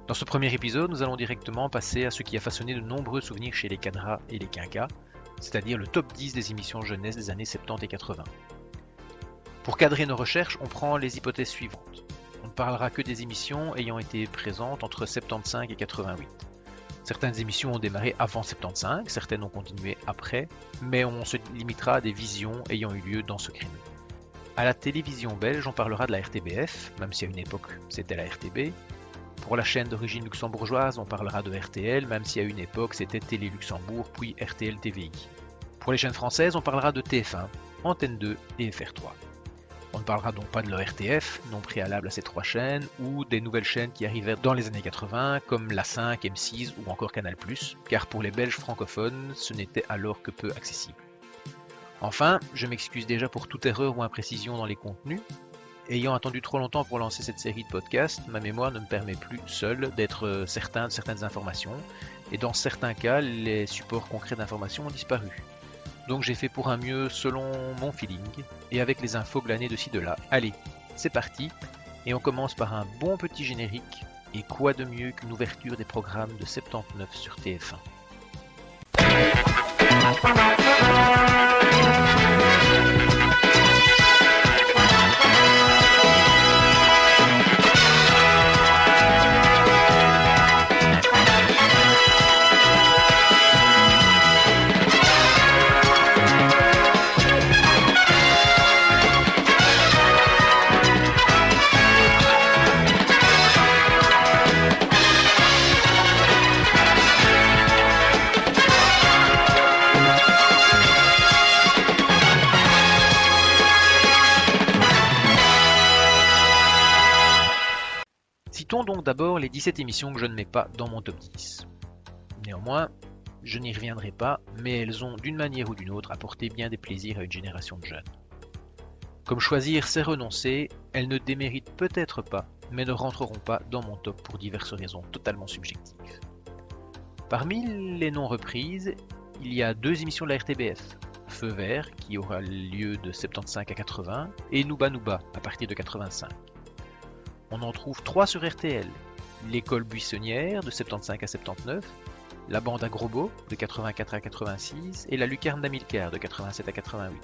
Dans ce premier épisode, nous allons directement passer à ce qui a façonné de nombreux souvenirs chez les cadras et les quinquas, c'est-à-dire le top 10 des émissions jeunesse des années 70 et 80. Pour cadrer nos recherches, on prend les hypothèses suivantes. On ne parlera que des émissions ayant été présentes entre 75 et 88. Certaines émissions ont démarré avant 75, certaines ont continué après, mais on se limitera à des visions ayant eu lieu dans ce créneau. À la télévision belge, on parlera de la RTBF, même si à une époque c'était la RTB. Pour la chaîne d'origine luxembourgeoise, on parlera de RTL, même si à une époque c'était Télé Luxembourg, puis RTL TVI. Pour les chaînes françaises, on parlera de TF1, Antenne 2 et FR3. On ne parlera donc pas de l'ORTF, non préalable à ces trois chaînes, ou des nouvelles chaînes qui arrivèrent dans les années 80, comme la 5, M6 ou encore Canal+, car pour les Belges francophones, ce n'était alors que peu accessible. Enfin, je m'excuse déjà pour toute erreur ou imprécision dans les contenus. Ayant attendu trop longtemps pour lancer cette série de podcasts, ma mémoire ne me permet plus seule d'être certain de certaines informations, et dans certains cas, les supports concrets d'information ont disparu. Donc j'ai fait pour un mieux selon mon feeling, et avec les infos glanées de ci de là. Allez, c'est parti, et on commence par un bon petit générique, et quoi de mieux qu'une ouverture des programmes de 79 sur TF1. Citons donc d'abord les 17 émissions que je ne mets pas dans mon top 10. Néanmoins, je n'y reviendrai pas, mais elles ont d'une manière ou d'une autre apporté bien des plaisirs à une génération de jeunes. Comme choisir c'est renoncer, elles ne déméritent peut-être pas, mais ne rentreront pas dans mon top pour diverses raisons totalement subjectives. Parmi les non reprises, il y a 2 émissions de la RTBF, Feu Vert qui aura lieu de 75 à 80 et Nouba Nouba à partir de 85. On en trouve 3 sur RTL, L'école buissonnière de 75 à 79, La bande à Grosbeau de 84 à 86 et La lucarne d'Amilcar de 87 à 88.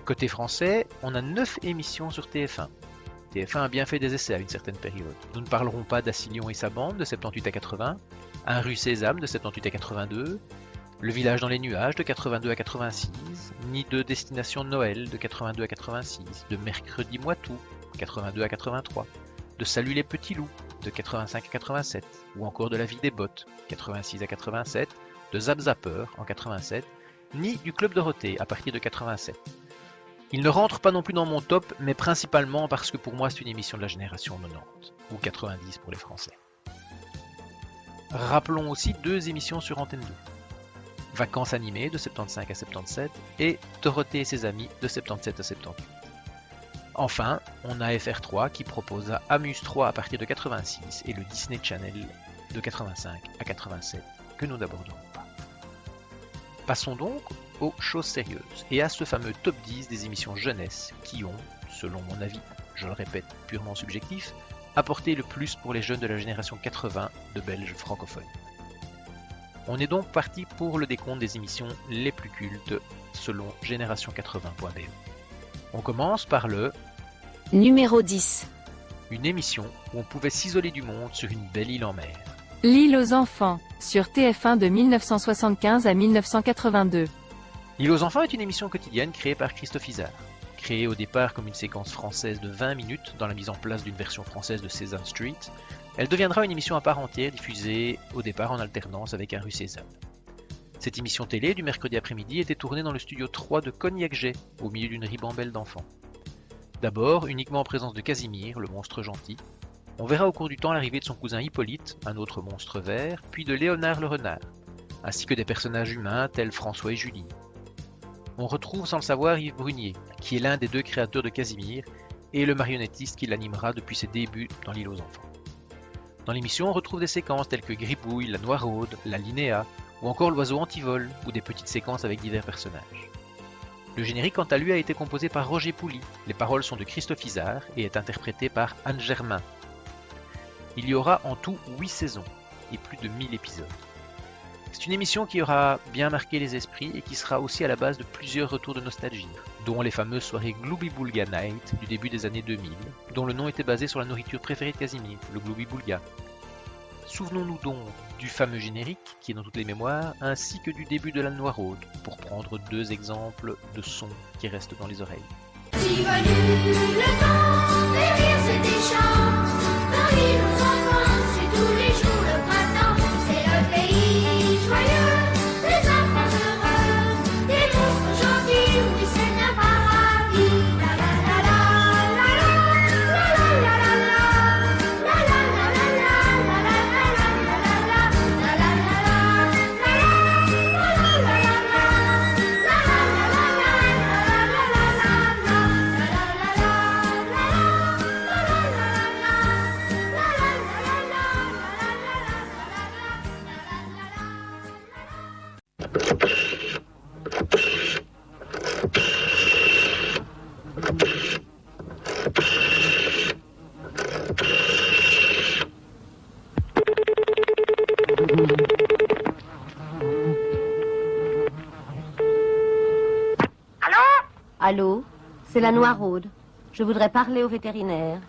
Côté français, on a 9 émissions sur TF1. TF1 a bien fait des essais à une certaine période. Nous ne parlerons pas d'Assilion et sa bande de 78 à 80, Un rue Sésame de 78 à 82, Le village dans les nuages de 82 à 86, ni de Destination Noël de 82 à 86, de Mercredi Moitou 82 à 83, de Salut les petits loups de 85 à 87, ou encore de La vie des bottes 86 à 87, de Zap Zapper en 87, ni du Club Dorothée à partir de 87. Il ne rentre pas non plus dans mon top, mais principalement parce que pour moi c'est une émission de la génération 90, ou 90 pour les Français. Rappelons aussi 2 émissions sur Antenne 2. Vacances animées de 75 à 77 et Dorothée et ses amis de 77 à 78. Enfin, on a FR3 qui proposa Amuse 3 à partir de 86 et le Disney Channel de 85 à 87 que nous n'aborderons pas. Passons donc aux choses sérieuses et à ce fameux top 10 des émissions jeunesse qui ont, selon mon avis, je le répète, purement subjectif, apporté le plus pour les jeunes de la génération 80 de Belges francophones. On est donc parti pour le décompte des émissions les plus cultes selon génération80.be. On commence par le Numéro 10. Une émission où on pouvait s'isoler du monde sur une belle île en mer. L'île aux enfants, sur TF1 de 1975 à 1982. L'île aux enfants est une émission quotidienne créée par Christophe Izard. Créée au départ comme une séquence française de 20 minutes dans la mise en place d'une version française de Sesame Street, elle deviendra une émission à part entière diffusée au départ en alternance avec Un rue Sésame. Cette émission télé du mercredi après-midi était tournée dans le studio 3 de Cognac-Jet, au milieu d'une ribambelle d'enfants. D'abord, uniquement en présence de Casimir, le monstre gentil. On verra au cours du temps l'arrivée de son cousin Hippolyte, un autre monstre vert, puis de Léonard le renard, ainsi que des personnages humains tels François et Julie. On retrouve sans le savoir Yves Brunier, qui est l'un des 2 créateurs de Casimir, et le marionnettiste qui l'animera depuis ses débuts dans l'île aux enfants. Dans l'émission, on retrouve des séquences telles que Gribouille, la Noiraude, la Linéa, ou encore l'oiseau antivol, ou des petites séquences avec divers personnages. Le générique, quant à lui, a été composé par Roger Pouli. Les paroles sont de Christophe Izard et est interprété par Anne Germain. Il y aura en tout 8 saisons et plus de 1000 épisodes. C'est une émission qui aura bien marqué les esprits et qui sera aussi à la base de plusieurs retours de nostalgie, dont les fameuses soirées Glooby Boulga Night du début des années 2000, dont le nom était basé sur la nourriture préférée de Casimir, le Glooby Boulga. Souvenons-nous donc du fameux générique qui est dans toutes les mémoires, ainsi que du début de la Noiraude, pour prendre 2 exemples de sons qui restent dans les oreilles. Si venu le temps des rires et des chants, Paris nos enfants, c'est tous les jours le printemps, c'est le pays joyeux, des enfants heureux, des monstres gentils, oui c'est un paradis. La la la la la la la la la la la la Allô, c'est la Noiraude. Je voudrais parler au vétérinaire.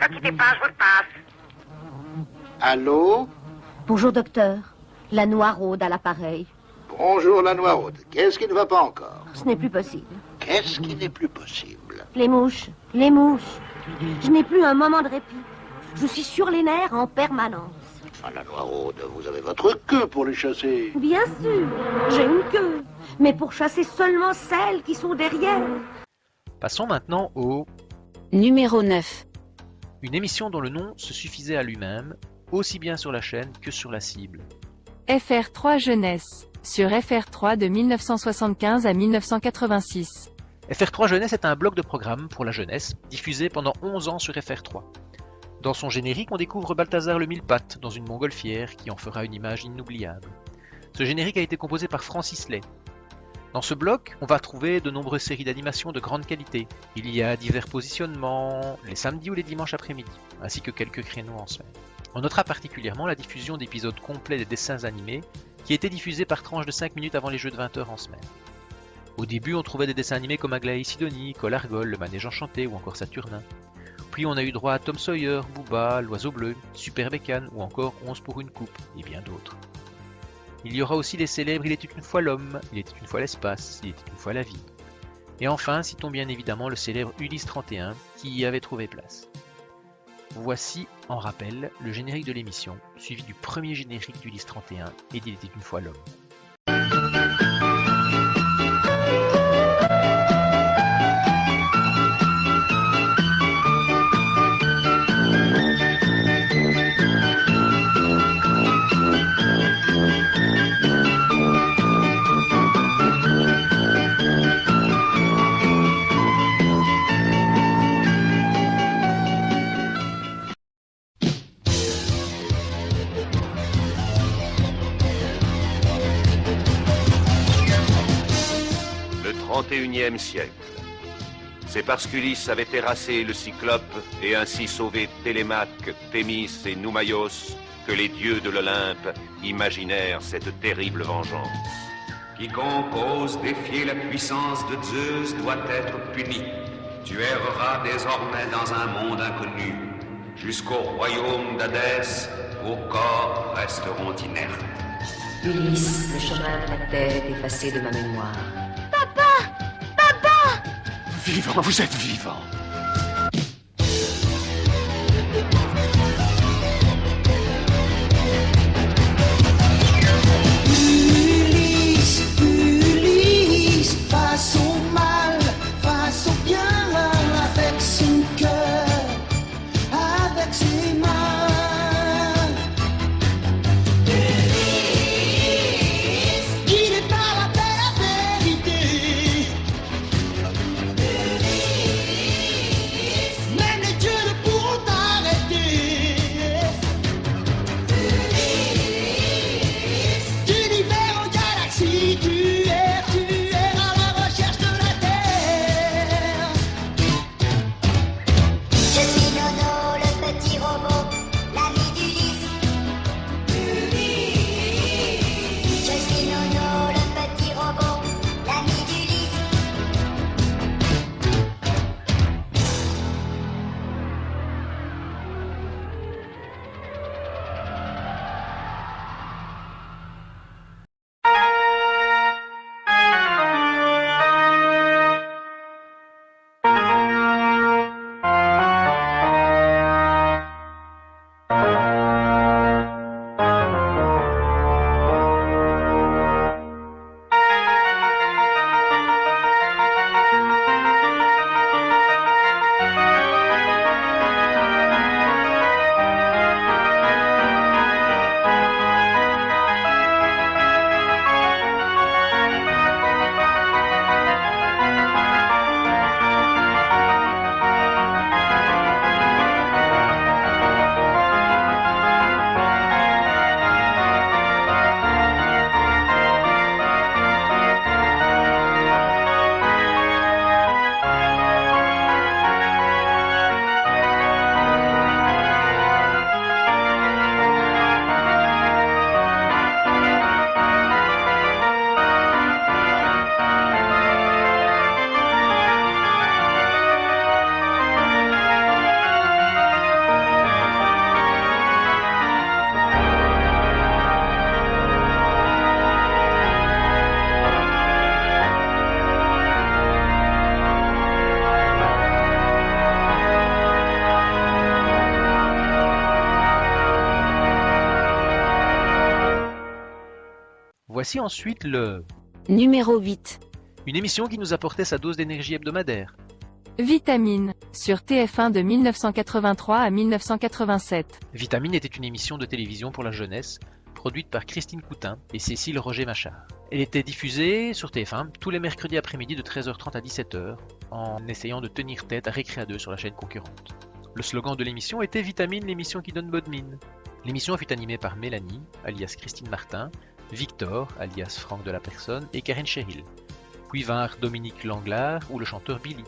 Ne quittez pas, je vous le passe. Allô? Bonjour, docteur. La Noiraude à l'appareil. Bonjour la Noiraude. Qu'est-ce qui ne va pas encore? Ce n'est plus possible. Qu'est-ce qui n'est plus possible? Les mouches, les mouches. Je n'ai plus un moment de répit. Je suis sur les nerfs en permanence. Enfin, la Noiraude, vous avez votre queue pour les chasser. Bien sûr, j'ai une queue. Mais pour chasser seulement celles qui sont derrière. Passons maintenant au Numéro 9. une émission dont le nom se suffisait à lui-même, aussi bien sur la chaîne que sur la cible. FR3 Jeunesse. Sur FR3 de 1975 à 1986. FR3 Jeunesse est un bloc de programme pour la jeunesse, diffusé pendant 11 ans sur FR3. Dans son générique, on découvre Balthazar le Mille-Pattes dans une montgolfière qui en fera une image inoubliable. Ce générique a été composé par Francis Lay. Dans ce bloc, on va trouver de nombreuses séries d'animation de grande qualité. Il y a divers positionnements, les samedis ou les dimanches après-midi, ainsi que quelques créneaux en semaine. On notera particulièrement la diffusion d'épisodes complets des dessins animés qui étaient diffusés par tranches de 5 minutes avant les jeux de 20h en semaine. Au début, on trouvait des dessins animés comme Aglaé et Sidonie, Colargol, Le Manège Enchanté ou encore Saturnin. Puis on a eu droit à Tom Sawyer, Booba, L'Oiseau Bleu, Super Bécane ou encore 11 pour une coupe, et bien d'autres. Il y aura aussi les célèbres Il était une fois l'homme, Il était une fois l'espace, Il était une fois la vie. Et enfin, citons bien évidemment le célèbre Ulysse 31 qui y avait trouvé place. Voici, en rappel, le générique de l'émission, suivi du premier générique d'Ulysse 31 et d'Il était une fois l'homme. Au XXIe siècle. C'est parce qu'Ulysse avait terrassé le Cyclope et ainsi sauvé Télémaque, Thémis et Noumaios que les dieux de l'Olympe imaginèrent cette terrible vengeance. Quiconque ose défier la puissance de Zeus doit être puni. Tu erreras désormais dans un monde inconnu. Jusqu'au royaume d'Hadès, vos corps resteront inertes. Ulysse, le chemin de la terre est effacé de ma mémoire. Vivant, vous êtes vivant. Ulysse, Ulysse, face au mal, face au bien, avec son cœur, avec ses mains. Ulysse, il est à la paix, la vérité. Voici ensuite le Numéro 8. une émission qui nous apportait sa dose d'énergie hebdomadaire. Vitamine, sur TF1 de 1983 à 1987. Vitamine était une émission de télévision pour la jeunesse, produite par Christine Coutin et Cécile Roger-Machard. Elle était diffusée sur TF1 tous les mercredis après-midi de 13h30 à 17h, en essayant de tenir tête à Récréa 2 sur la chaîne concurrente. Le slogan de l'émission était Vitamine, l'émission qui donne bonne mine. L'émission fut animée par Mélanie, alias Christine Martin, Victor, alias Franck de la Personne, et Karen Cheryl. Puis vinrent Dominique Langlard ou le chanteur Billy.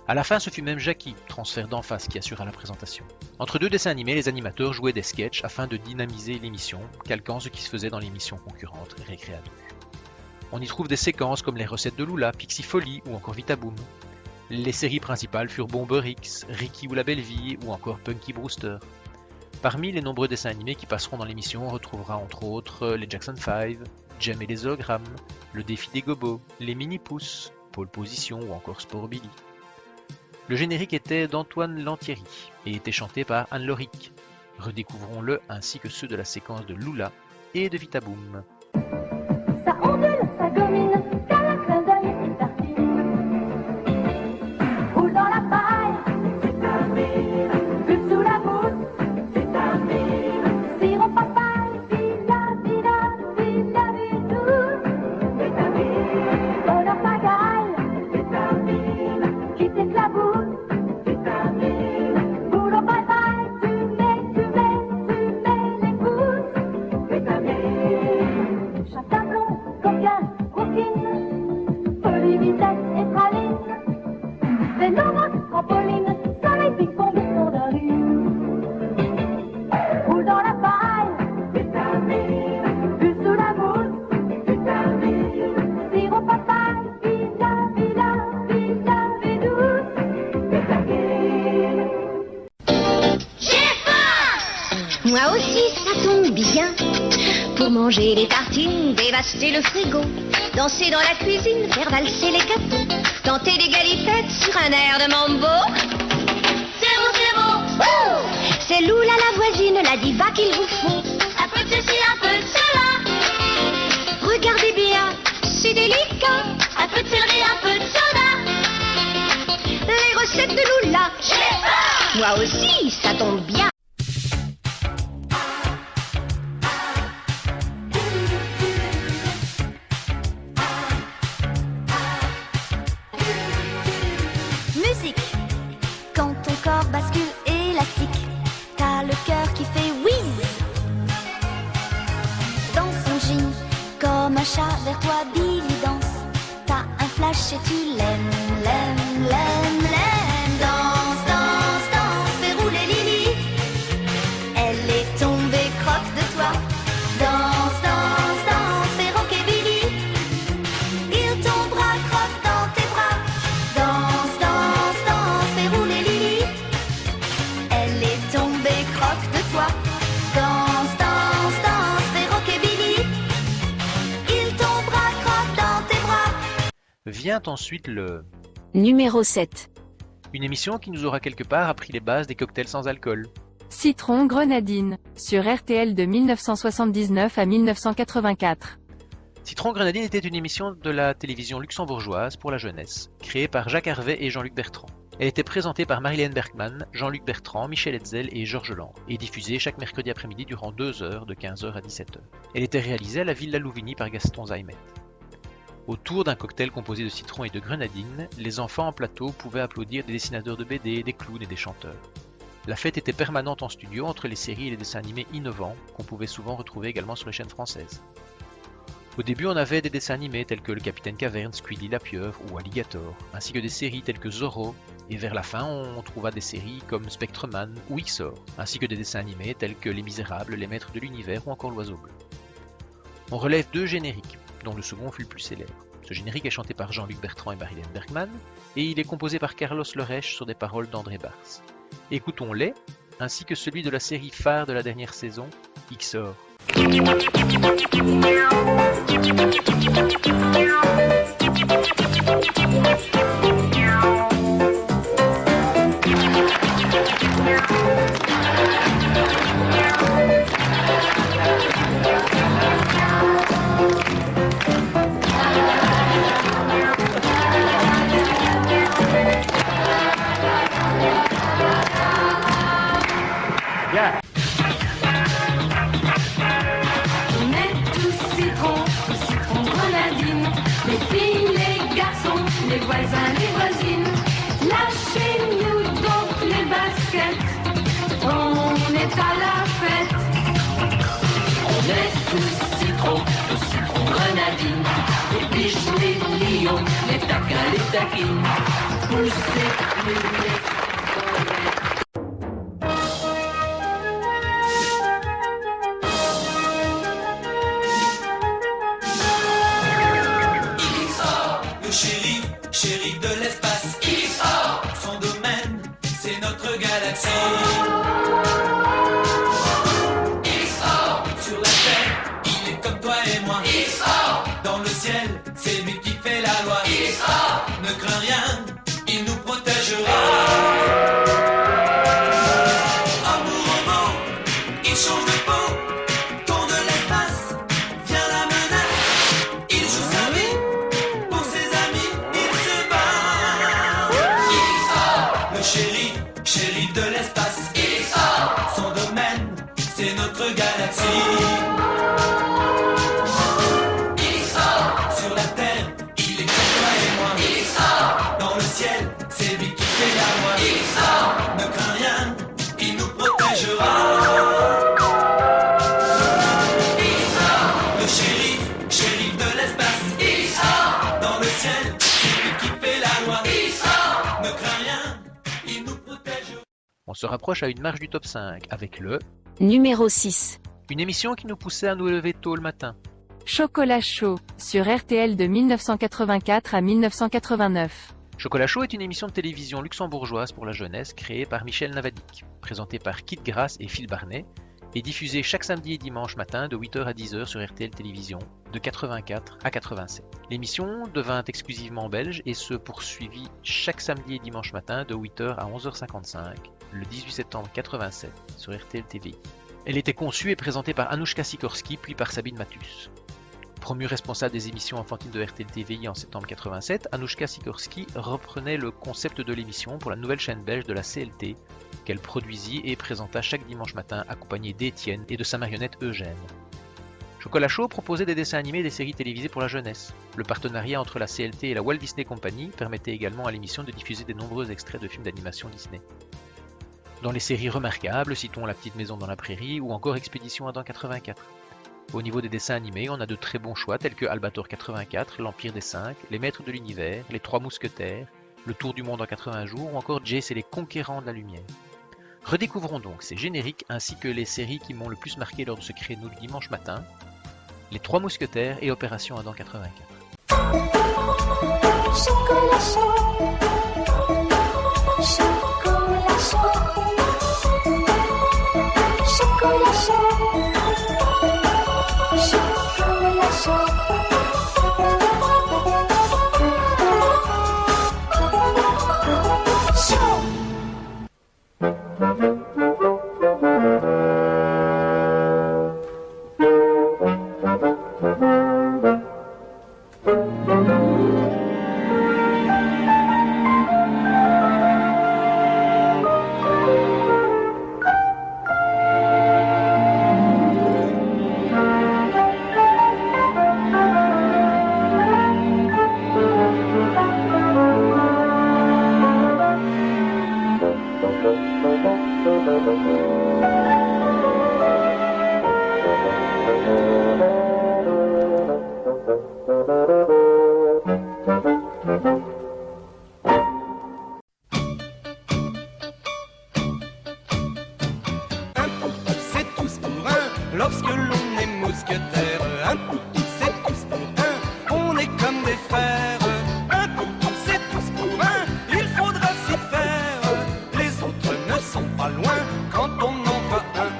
À la fin, ce fut même Jackie, transfert d'en face, qui assura la présentation. Entre deux dessins animés, les animateurs jouaient des sketchs afin de dynamiser l'émission, calquant ce qui se faisait dans l'émission concurrente Récréa 2. On y trouve des séquences comme les recettes de Lula, Pixie Folly ou encore Vitaboom. Les séries principales furent Bomber X, Ricky ou la Belle Vie ou encore Punky Brewster. Parmi les nombreux dessins animés qui passeront dans l'émission, on retrouvera entre autres les Jackson 5, Jem et les Hologrammes, Le Défi des Gobos, les Mini-Pousses, Pole Position ou encore Sport Billy. Le générique était d'Antoine Lantieri et était chanté par Anne Loric. Redécouvrons-le ainsi que ceux de la séquence de Lula et de Vitaboom. Ça ondule, ça domine, qu'à la clin d'œil, il tartine. Roule dans la paille, vitamine. Bulle sous la mousse, vitamine. Sirop papaye, vitamine douce, vitamine. Bonheur pagaille, vitamine. Qui t'éclabousse, vitamine. Boulot bye-bye, tu mets les pouces, vitamine. Chata blond, coquin, coquine, folie, vitesse et praline. Vélo, motte, trampoline, soleil, ping-pong, tour de rue. Roule dans la paille, vitamine. Bulle sous la mousse, vitamine. Sirop papaye, vitamine douce, vitamine. J'ai faim! Moi aussi, ça tombe bien. Pour manger des tartines, dévaster le frigo, danser dans la cuisine, faire valser les gâteaux, tenter des galipettes sur un air de mambo. C'est bon, c'est bon! Wouh! C'est Lula la voisine, la diva qu'il vous faut. Un peu de ceci, un peu de cela. Regardez bien, c'est délicat. Un peu de céleri, un peu de soda. Les recettes de Lula. J'ai faim! Moi aussi, ça tombe bien. Musique. Quand ton corps bascule élastique, t'as le cœur qui fait whiz. Dans son jean, comme un chat vers toi, Billy danse. T'as un flash et tu l'aimes, l'aimes, l'aimes, l'aimes. Danse, danse, danse, fais rouler Lily. Elle est tombée croque de toi. Danse, danse, danse, fais rocker Billy. Il tombera croque dans tes bras. Danse, danse, danse, fais rouler Lily. Elle est tombée croque de toi. Danse, danse, danse, fais rocker Billy. Il tombera croque dans tes bras. Vient ensuite le Numéro 7. une émission qui nous aura quelque part appris les bases des cocktails sans alcool. Citron Grenadine, sur RTL de 1979 à 1984. Citron Grenadine était une émission de la télévision luxembourgeoise pour la jeunesse, créée par Jacques Harvey et Jean-Luc Bertrand. Elle était présentée par Marilène Bergman, Jean-Luc Bertrand, Michel Hetzel et Georges Lang, et diffusée chaque mercredi après-midi durant 2 heures de 15h à 17h. Elle était réalisée à la Villa Louvigny par Gaston Zaimet. Autour d'un cocktail composé de citron et de grenadine, les enfants en plateau pouvaient applaudir des dessinateurs de BD, des clowns et des chanteurs. La fête était permanente en studio entre les séries et les dessins animés innovants qu'on pouvait souvent retrouver également sur les chaînes françaises. Au début, on avait des dessins animés tels que le Capitaine Caverne, Squealy la pieuvre ou Alligator, ainsi que des séries telles que Zorro, et vers la fin, on trouva des séries comme Spectreman ou Xor, ainsi que des dessins animés tels que Les Misérables, Les Maîtres de l'Univers ou encore L'Oiseau Bleu. On relève 2 génériques, dont le second fut le plus célèbre. Ce générique est chanté par Jean-Luc Bertrand et Marilène Bergman, et il est composé par Carlos Lerèche sur des paroles d'André Bars. Écoutons-les, ainsi que celui de la série phare de la dernière saison, Xor. chacun les taquine. Poussez les laisse voler. Le shérif de l'espace, son domaine, c'est notre galaxie. Sur la terre, il est comme toi et moi. Dans le ciel, c'est lui qui fait la loi. Ne crains rien, il nous protégera. Amour robot, il change de peau. Ton de l'espace, vient la menace. Il joue sa vie. Pour ses amis, il se bat. Le shérif de l'espace. Son domaine, c'est notre galaxie. Sur la terre, il est comme toi et moi. Dans le ciel, c'est lui qui fait la loi. Ne crains rien, il nous protégera. Le shérif de l'espace. Dans le ciel, c'est lui qui fait la loi. Ne crains rien, il nous protège. On se rapproche à une marche du top 5 avec le Numéro 6. une émission qui nous poussait à nous lever tôt le matin. Chocolat chaud, sur RTL de 1984 à 1989. Chocolat chaud est une émission de télévision luxembourgeoise pour la jeunesse créée par Michel Navadik, présentée par Kit Grasse et Phil Barnet, et diffusée chaque samedi et dimanche matin de 8h à 10h sur RTL Télévision, de 84 à 87. L'émission devint exclusivement belge et se poursuivit chaque samedi et dimanche matin de 8h à 11h55, le 18 septembre 87, sur RTL TVI. Elle était conçue et présentée par Anouchka Sikorski puis par Sabine Mathus. Promue responsable des émissions enfantines de RTL TVI en septembre 87, Anouchka Sikorski reprenait le concept de l'émission pour la nouvelle chaîne belge de la CLT, qu'elle produisit et présenta chaque dimanche matin accompagnée d'Étienne et de sa marionnette Eugène. Chocolat chaud proposait des dessins animés et des séries télévisées pour la jeunesse. Le partenariat entre la CLT et la Walt Disney Company permettait également à l'émission de diffuser de nombreux extraits de films d'animation Disney. Dans les séries remarquables, citons La Petite Maison dans la Prairie ou encore Expédition Adam 84. Au niveau des dessins animés, on a de très bons choix tels que Albator 84, L'Empire des 5, Les Maîtres de l'Univers, Les Trois Mousquetaires, Le Tour du Monde en 80 jours ou encore Jace et les Conquérants de la Lumière. Redécouvrons donc ces génériques ainsi que les séries qui m'ont le plus marqué lors de ce créneau du dimanche matin, Les Trois Mousquetaires et Opération Adam 84. Chocolat chaud, chocolat chaud, chocolat chaud, chocolat chaud. Lorsque l'on est mousquetaire, un pour tous, c'est tous pour un, on est comme des frères. Un pour tous, c'est tous pour un, il faudra s'y faire. Les autres ne sont pas loin quand on en voit un.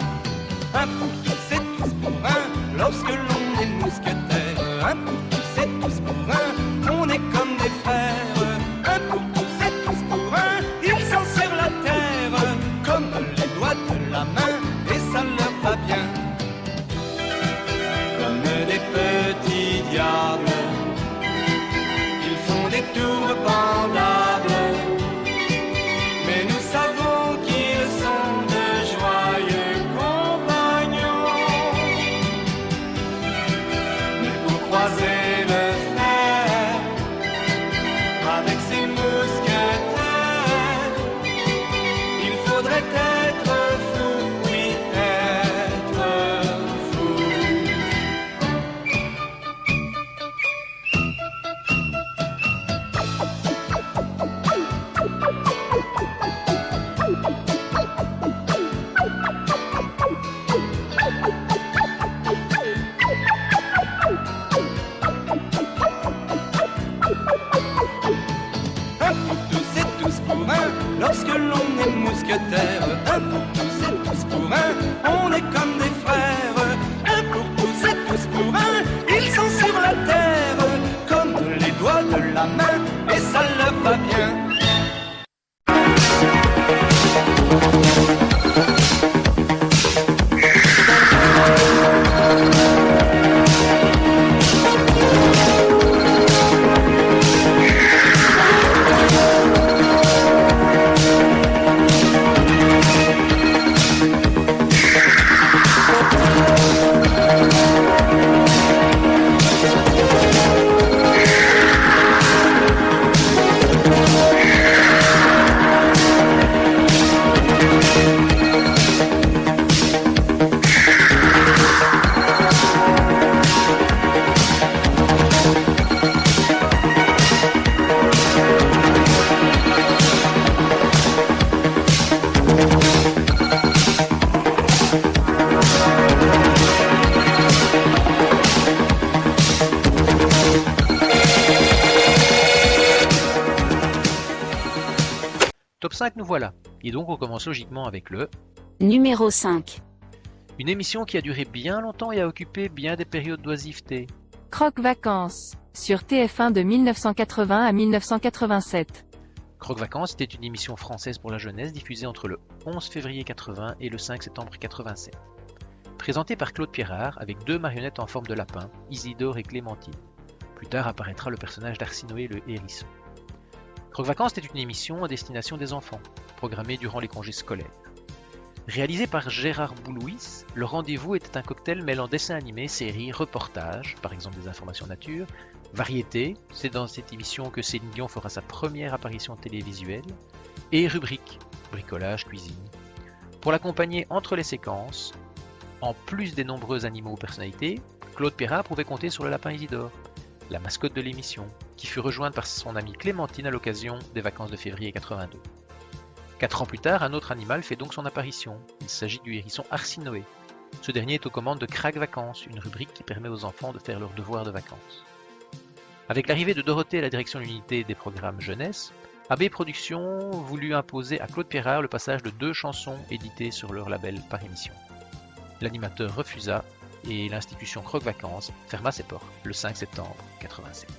Un pour tous, c'est tous pour un, lorsque l'on est mousquetaire. Un pour tous, c'est tous pour un, on est comme des frères. Un pour tous, c'est tous pour un, ils s'en servent la terre comme les doigts de la main, et ça leur va bien. 5 nous voilà. Et donc on commence logiquement avec le Numéro 5. Une émission qui a duré bien longtemps et a occupé bien des périodes d'oisiveté. Croque Vacances, sur TF1 de 1980 à 1987. Croque Vacances était une émission française pour la jeunesse diffusée entre le 11 février 80 et le 5 septembre 87. Présentée par Claude Pierrard avec 2 marionnettes en forme de lapin, Isidore et Clémentine. Plus tard apparaîtra le personnage d'Arsinoé le hérisson. Croque Vacances était une émission à destination des enfants, programmée durant les congés scolaires. Réalisé par Gérard Boulouis, le rendez-vous était un cocktail mêlant dessin animé, séries, reportages, par exemple des informations nature, variété, c'est dans cette émission que Céline Dion fera sa première apparition télévisuelle, et rubrique, bricolage, cuisine. Pour l'accompagner entre les séquences, en plus des nombreux animaux ou personnalités, Claude Pierrard pouvait compter sur le lapin Isidore, la mascotte de l'émission, qui fut rejointe par son amie Clémentine à l'occasion des vacances de février 82. 4 ans plus tard, un autre animal fait donc son apparition. Il s'agit du hérisson Arsinoé. Ce dernier est aux commandes de Crac Vacances, une rubrique qui permet aux enfants de faire leurs devoirs de vacances. Avec l'arrivée de Dorothée à la direction de l'unité des programmes jeunesse, AB Productions voulut imposer à Claude Pierrard le passage de 2 chansons éditées sur leur label par émission. L'animateur refusa et l'institution Croque Vacances ferma ses portes le 5 septembre 87.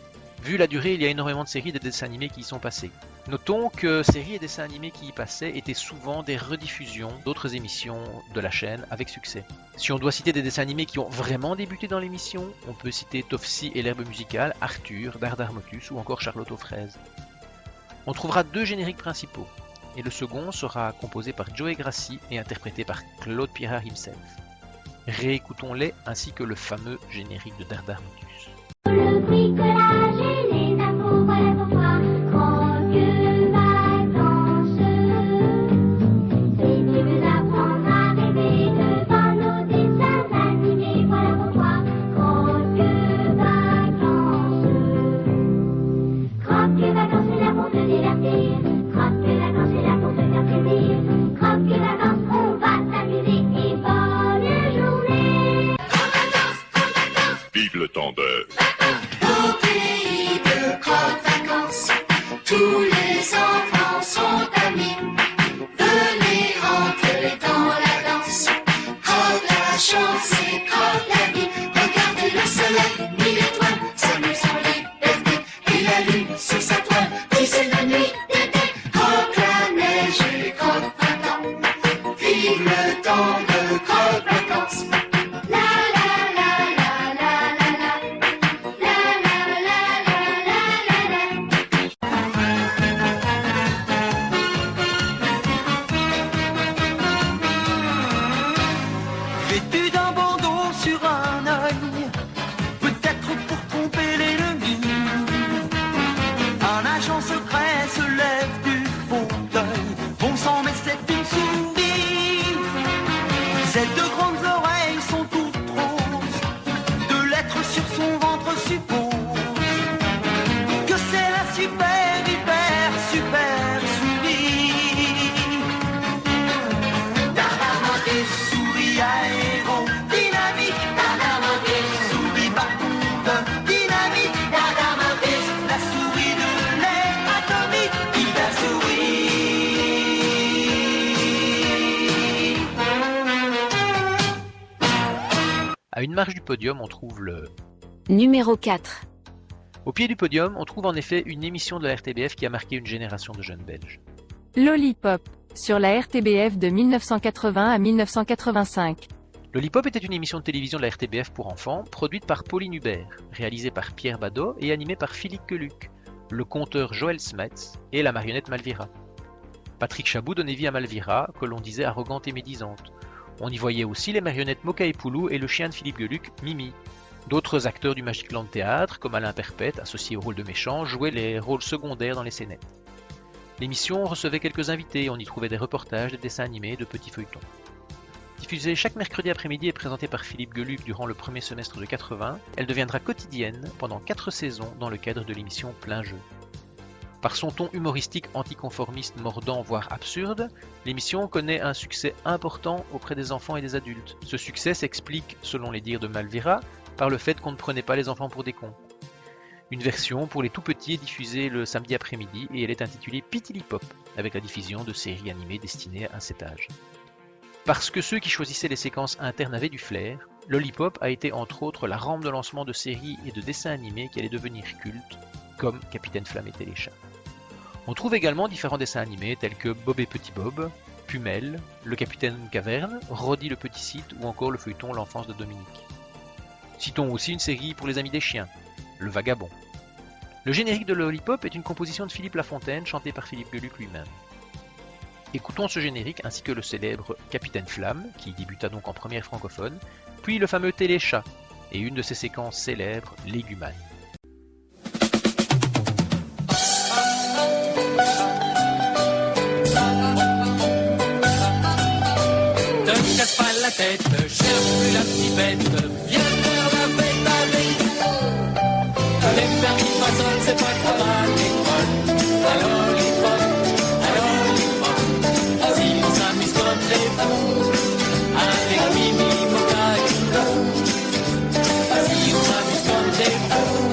Vu la durée, il y a énormément de séries et de dessins animés qui y sont passés. Notons que séries et dessins animés qui y passaient étaient souvent des rediffusions d'autres émissions de la chaîne avec succès. Si on doit citer des dessins animés qui ont vraiment débuté dans l'émission, on peut citer Tofsi et l'herbe musicale, Arthur, Dardar Motus ou encore Charlotte aux fraises. On trouvera 2 génériques principaux, et le second sera composé par Joey Grassi et interprété par Claude Pierrard himself. Réécoutons-les ainsi que le fameux générique de Dardar Motus. Le bricolage et les infos, voilà pourquoi Croque Vacances. Si tu veux apprendre à rêver devant nos dessins animés, voilà pourquoi Croque Vacances. Croque Vacances est là pour te divertir. Croque Vacances est là pour te faire plaisir. Croque Vacances, on va s'amuser et bonne journée. Croque Vacances, Croque Vacances. Vive le temps de... Au pays de Croque Vacances, tous les enfants sont amis. Venez rentrer dans la danse. Croque la chance et croque la vie. Regardez le soleil, ni l'étoile, s'amuse en liberté. Et la lune sur sa toile, c'est la nuit d'été. Croque la neige et croque printemps. Vive le temps de Croque Vacances. La la la la la la la. Vêtu d'un bandeau sur un œil, peut-être pour tromper l'ennemi. Un agent secret se lève du fauteuil. Bon sang, mais c'est une souris. Ses 2 grandes oreilles sont toutes roses. 2 lettres sur son ventre supposent que c'est la super, hyper, super souris. Dardar Motus, souris aérodynamique. Dardar Motus, souris bâton de dynamite. Dardar Motus, la souris de l'air atomique. Hyper souris. À une marge du podium, on trouve le... Numéro 4. Au pied du podium, on trouve en effet une émission de la RTBF qui a marqué une génération de jeunes Belges. Lollipop, sur la RTBF de 1980 à 1985. Lollipop était une émission de télévision de la RTBF pour enfants, produite par Pauline Hubert, réalisée par Pierre Badeau et animée par Philippe Queluc, le conteur Joël Smets et la marionnette Malvira. Patrick Chabou donnait vie à Malvira, que l'on disait arrogante et médisante. On y voyait aussi les marionnettes Moka et Poulou et le chien de Philippe Gueluc, Mimi. D'autres acteurs du Magic Land Théâtre, comme Alain Perpète, associé au rôle de méchant, jouaient les rôles secondaires dans les scénettes. L'émission recevait quelques invités, on y trouvait des reportages, des dessins animés et de petits feuilletons. Diffusée chaque mercredi après-midi et présentée par Philippe Gueluc durant le premier semestre de 80, elle deviendra quotidienne pendant 4 saisons dans le cadre de l'émission Plein Jeu. Par son ton humoristique anticonformiste mordant voire absurde, l'émission connaît un succès important auprès des enfants et des adultes. Ce succès s'explique, selon les dires de Malvira, par le fait qu'on ne prenait pas les enfants pour des cons. Une version pour les tout petits est diffusée le samedi après-midi et elle est intitulée Pitilipop, avec la diffusion de séries animées destinées à cet âge. Parce que ceux qui choisissaient les séquences internes avaient du flair, Lollipop a été entre autres la rampe de lancement de séries et de dessins animés qui allaient devenir cultes, comme Capitaine Flamme et Téléchat. On trouve également différents dessins animés tels que Bob et Petit Bob, Pumel, Le Capitaine Caverne, Roddy le Petit Cid ou encore le feuilleton L'Enfance de Dominique. Citons aussi une série pour les amis des chiens, Le Vagabond. Le générique de Lollipop est une composition de Philippe Lafontaine chantée par Philippe Geluck lui-même. Écoutons ce générique ainsi que le célèbre Capitaine Flamme, qui débuta donc en première francophone, puis le fameux Téléchat et une de ses séquences célèbres, Légumane. Ne casse pas la tête, cherche plus la petite bête, viens faire la fête avec nous. Les permis de façon, c'est pas trop mal, l'école. Alors Lollipop, si on s'amuse comme des fous, avec Mimi, Moka et Lou. Si on s'amuse comme des fous,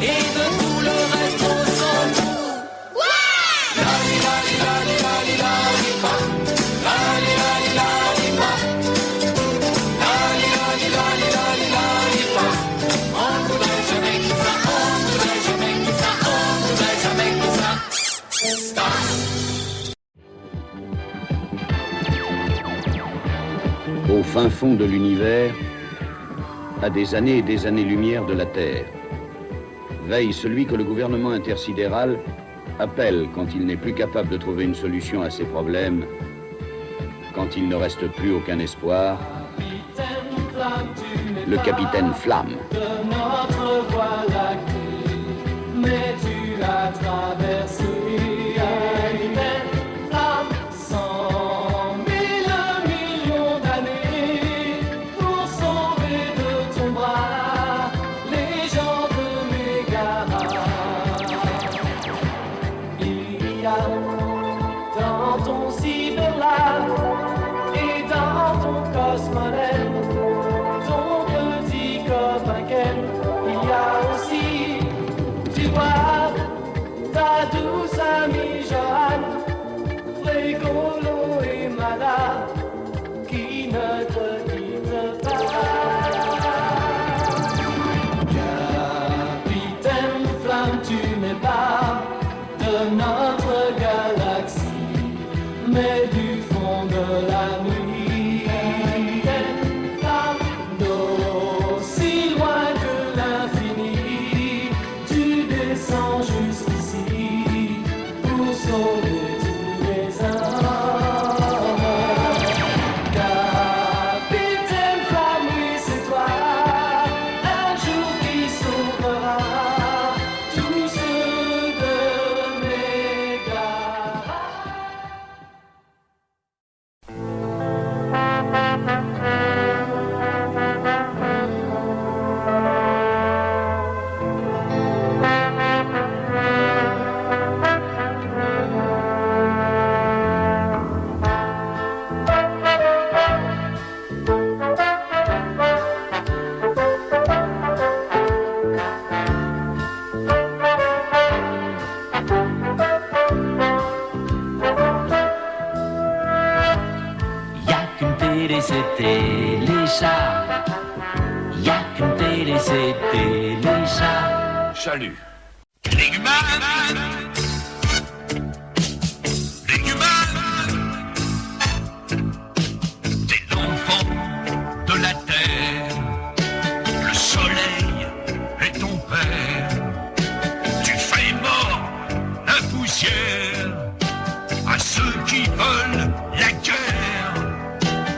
et de tout le reste on s'en fout. Ouais! Lali, lali, lali, lali, Lollipop. Lali, lali, Lollipop. Lali, lali, lali, lali, Lollipop. On voudrait jamais que ça, on voudrait jamais que ça, on voudrait jamais que ça. Stop. Au fin fond de l'univers, à des années et des années-lumière de la Terre, veille celui que le gouvernement intersidéral appelle quand il n'est plus capable de trouver une solution à ses problèmes, quand il ne reste plus aucun espoir, le capitaine Flamme. De notre voie lactée, mais tu as traversé une flamme, 100 000 millions d'années pour sauver de ton bras les gens de Mégara. Il y a dans ton cyberlab et dans ton cosmonel ton petit copain Ken. Il y a aussi, tu vois, ta douce amie Joanne, Frégolo et Mala, qui ne te quittent pas. Capitaine Flamme, tu n'es pas de notre galaxie, mais du fond de la nuit. Capitaine Flamme, d'aussi loin que l'infini, tu descends jusqu'ici pour sauver tous les hommes. Capitaine Flamme, oui, c'est toi, un jour qui sauvera tous ceux de Mégara. Y'a qu'une télé, c'est Téléchat. Y'a qu'une télé, c'est Téléchat. Chalut. Légumane, T'es l'enfant de la terre. Le soleil est ton père. Tu fais mort la poussière à ceux qui veulent la guerre.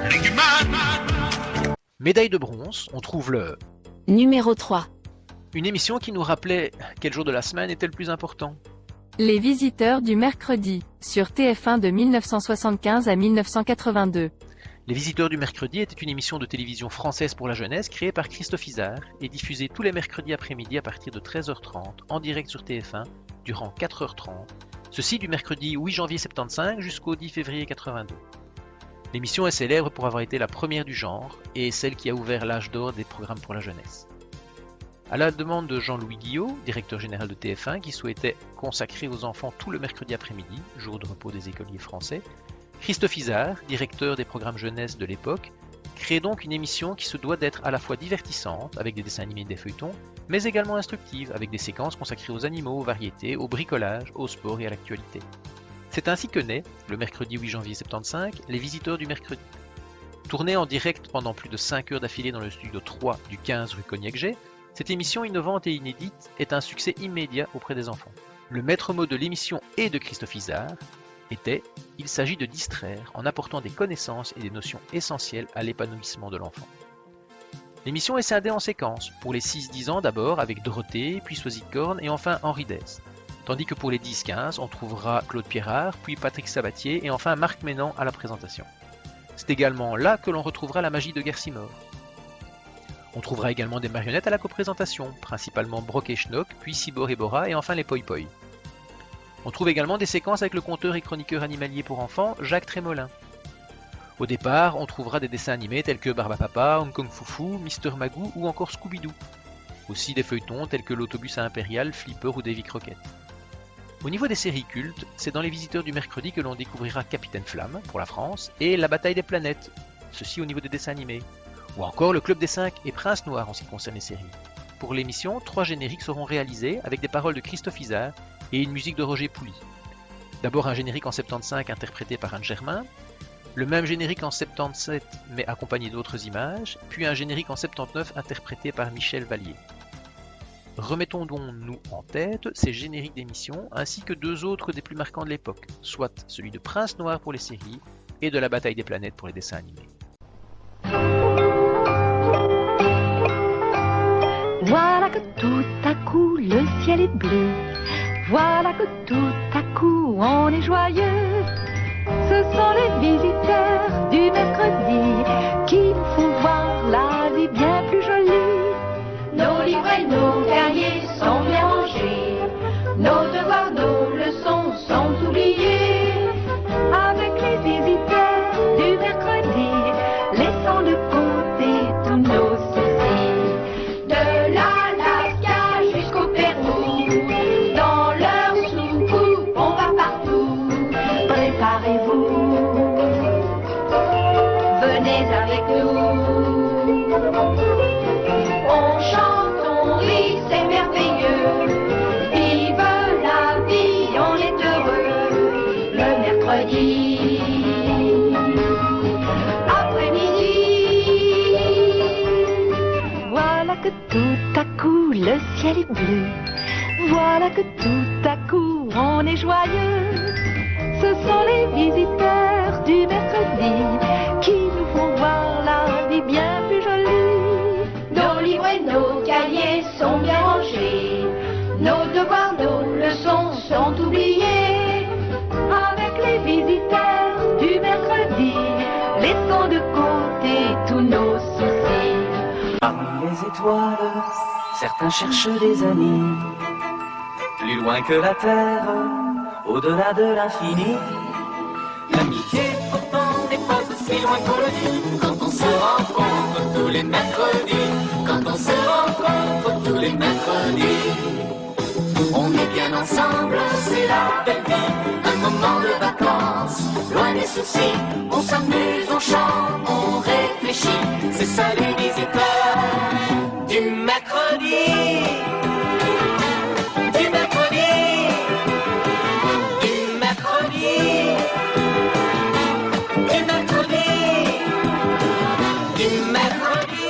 Légumane. Médaille de bronze, on trouve le... Numéro 3. Une émission qui nous rappelait quel jour de la semaine était le plus important. Les visiteurs du mercredi, sur TF1 de 1975 à 1982. Les visiteurs du mercredi était une émission de télévision française pour la jeunesse créée par Christophe Izard et diffusée tous les mercredis après-midi à partir de 13h30 en direct sur TF1 durant 4h30. Ceci du mercredi 8 janvier 75 jusqu'au 10 février 82. L'émission est célèbre pour avoir été la première du genre et celle qui a ouvert l'âge d'or des programmes pour la jeunesse. À la demande de Jean-Louis Guillot, directeur général de TF1, qui souhaitait consacrer aux enfants tout le mercredi après-midi, jour de repos des écoliers français, Christophe Izard, directeur des programmes jeunesse de l'époque, crée donc une émission qui se doit d'être à la fois divertissante, avec des dessins animés et des feuilletons, mais également instructive, avec des séquences consacrées aux animaux, aux variétés, au bricolage, au sport et à l'actualité. C'est ainsi que naît, le mercredi 8 janvier 75, Les Visiteurs du mercredi. Tournée en direct pendant plus de 5 heures d'affilée dans le studio 3 du 15 rue Cognac-Jet, cette émission innovante et inédite est un succès immédiat auprès des enfants. Le maître mot de l'émission et de Christophe Izard était « Il s'agit de distraire en apportant des connaissances et des notions essentielles à l'épanouissement de l'enfant ». L'émission est scindée en séquences, pour les 6-10 ans d'abord avec Dorothée, puis Soisic-Corne et enfin Henri Dess. Tandis que pour les 10-15, on trouvera Claude Pierrard, puis Patrick Sabatier et enfin Marc Ménan à la présentation. C'est également là que l'on retrouvera la magie de Garcimore. On trouvera également des marionnettes à la coprésentation, principalement Brock et Schnock, puis Cibor et Bora et enfin les Poi Poi. On trouve également des séquences avec le conteur et chroniqueur animalier pour enfants Jacques Trémolin. Au départ, on trouvera des dessins animés tels que Barbapapa, Hong Kong Foufou, Mister Magoo ou encore Scooby-Doo. Aussi des feuilletons tels que l'autobus à Impérial, Flipper ou Davy Crockett. Au niveau des séries cultes, c'est dans Les Visiteurs du mercredi que l'on découvrira Capitaine Flamme pour la France et La Bataille des planètes, ceci au niveau des dessins animés. Ou encore Le Club des 5 et Prince Noir en ce qui concerne les séries. Pour l'émission, 3 génériques seront réalisés avec des paroles de Christophe Izard et une musique de Roger Pouli. D'abord un générique en 75 interprété par Anne Germain, le même générique en 77 mais accompagné d'autres images, puis un générique en 79 interprété par Michel Vallier. Remettons donc nous en tête ces génériques d'émissions ainsi que 2 autres des plus marquants de l'époque, soit celui de Prince Noir pour les séries et de La Bataille des planètes pour les dessins animés. Voilà que tout à coup le ciel est bleu. Voilà que tout à coup on est joyeux. Ce sont les visiteurs du mercredi qui nous font voir la vie bien plus jolie. Nos livres et nos cahiers sont bien rangés. Nos devoirs, nos leçons sont oubliés. Avec les visiteurs du mercredi, laissons de côté tous nos soucis. De l'Alaska jusqu'au Pérou, dans leur soucoupe, on va partout. Préparez-vous, venez avec nous. On chante, on rit, c'est merveilleux. Vive la vie, on est heureux. Le mercredi après-midi. voilà que tout à coup le ciel est bleu. Voilà que tout à coup on est joyeux. Ce sont les visiteurs du mercredi qui nous font voir la vie bien plus jolie. Nos livres et nos cahiers sont bien rangés. Nos devoirs, nos leçons sont oubliés. Avec les visiteurs du mercredi, laissons de côté tous nos soucis. Parmi les étoiles, certains cherchent des amis, plus loin que la terre, au-delà de l'infini. L'amitié pourtant n'est pas aussi loin qu'on le dit, quand on se rencontre tous les mercredis, quand on se rencontre tous les mercredis. On est bien ensemble, c'est la belle vie, un moment de vacances, loin des soucis. On s'amuse, on chante, on réfléchit, c'est ça les visiteurs du mercredi. Du mercredi. Du mercredi. Du mercredi. Du mercredi.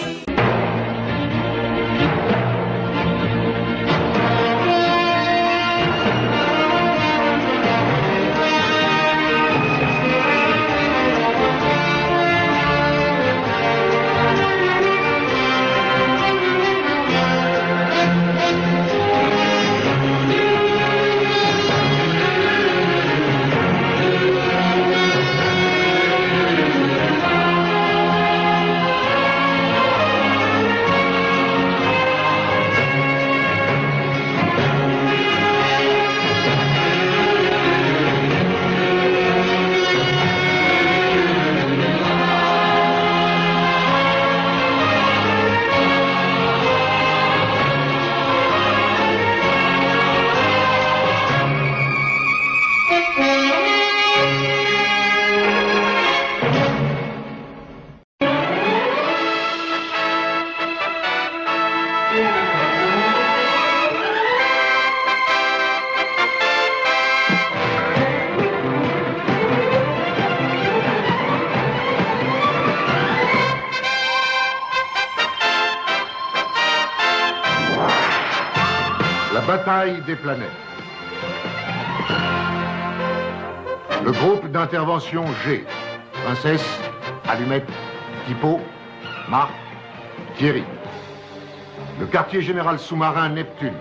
bataille des planètes. Le groupe d'intervention G. Princesse, Allumette, Tipo, Marc, Thierry. Le quartier général sous-marin Neptune,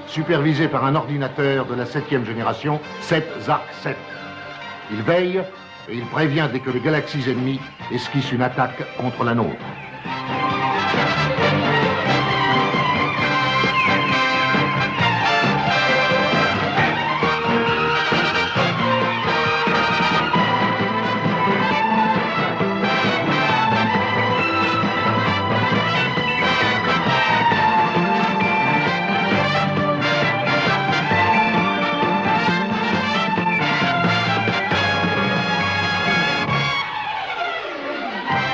supervisé par un ordinateur de la 7e génération, 7 Zark 7. Il veille et il prévient dès que les galaxies ennemies esquissent une attaque contre la nôtre.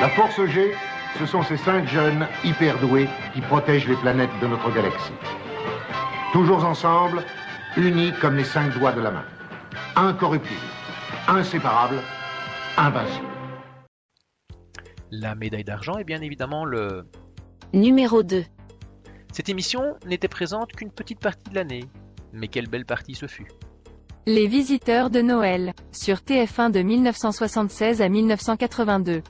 La Force G, ce sont ces 5 jeunes hyper doués qui protègent les planètes de notre galaxie. Toujours ensemble, unis comme les 5 doigts de la main. Incorruptibles, inséparables, invincibles. La médaille d'argent est bien évidemment le Numéro 2. Cette émission n'était présente qu'une petite partie de l'année, mais quelle belle partie ce fut. Les visiteurs de Noël, sur TF1 de 1976 à 1982.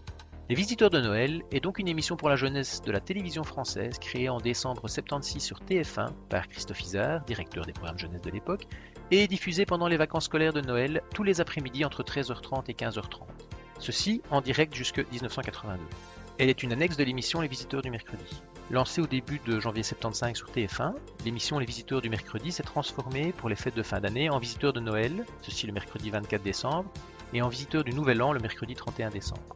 Les Visiteurs de Noël est donc une émission pour la jeunesse de la télévision française créée en décembre 76 sur TF1 par Christophe Izard, directeur des programmes jeunesse de l'époque, et diffusée pendant les vacances scolaires de Noël tous les après-midi entre 13h30 et 15h30. Ceci en direct jusque 1982. Elle est une annexe de l'émission Les Visiteurs du mercredi. Lancée au début de janvier 75 sur TF1, l'émission Les Visiteurs du mercredi s'est transformée pour les fêtes de fin d'année en Visiteurs de Noël, ceci le mercredi 24 décembre, et en Visiteurs du Nouvel An le mercredi 31 décembre.